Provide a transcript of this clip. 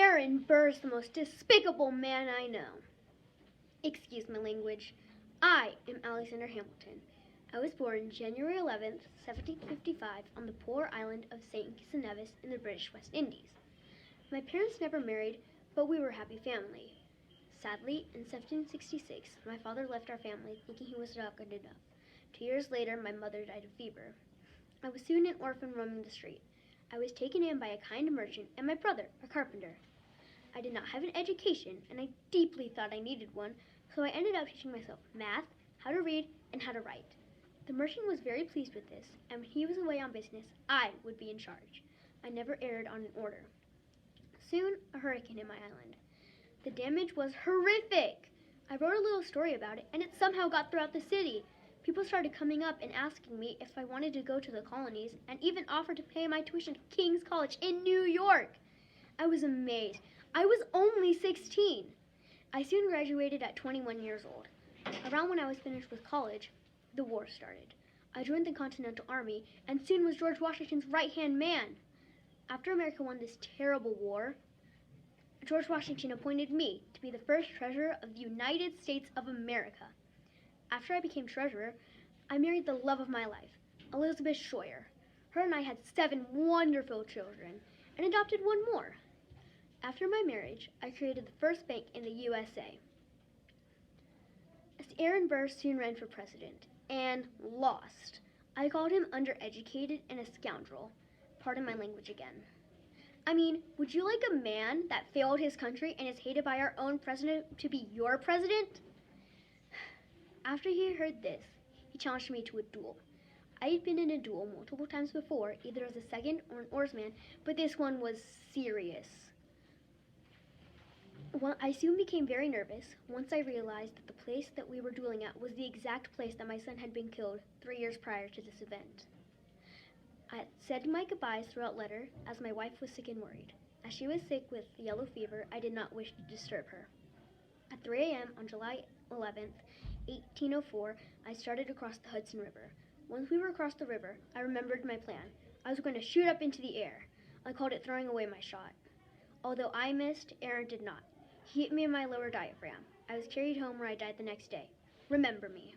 Aaron Burr's the most despicable man I know. Excuse my language. I am Alexander Hamilton. I was born January 11th, 1755, on the poor island of St. Kitts and Nevis in the British West Indies. My parents never married, but we were a happy family. Sadly, in 1766, my father left our family thinking he was not good enough. 2 years later, my mother died of fever. I was soon an orphan roaming the street. I was taken in by a kind merchant and my brother, a carpenter. I did not have an education, and I deeply thought I needed one, so I ended up teaching myself math, how to read, and how to write. The merchant was very pleased with this, and when he was away on business, I would be in charge. I never erred on an order. Soon, a hurricane hit my island. The damage was horrific. I wrote a little story about it, and it somehow got throughout the city. People started coming up and asking me if I wanted to go to the colonies, and even offered to pay my tuition to King's College in New York. I was amazed. I was only 16. I soon graduated at 21 years old. Around when I was finished with college, the war started. I joined the Continental Army, and soon was George Washington's right-hand man. After America won this terrible war, George Washington appointed me to be the first treasurer of the United States of America. After I became treasurer, I married the love of my life, Elizabeth Schroyer. Her and I had 7 wonderful children and adopted one more. After my marriage, I created the first bank in the USA. Aaron Burr soon ran for president and lost. I called him undereducated and a scoundrel. Pardon my language again. I mean, would you like a man that failed his country and is hated by our own president to be your president? After he heard this, he challenged me to a duel. I had been in a duel multiple times before, either as a second or an oarsman, but this one was serious. I soon became very nervous once I realized that the place that we were dueling at was the exact place that my son had been killed 3 years prior to this event. I said my goodbyes throughout letter as my wife was sick and worried. As she was sick with yellow fever, I did not wish to disturb her. At 3 a.m. on July 11th, 1804, I started across the Hudson River. Once we were across the river, I remembered my plan. I was going to shoot up into the air. I called it throwing away my shot. Although I missed, Aaron did not. He hit me in my lower diaphragm. I was carried home where I died the next day. Remember me.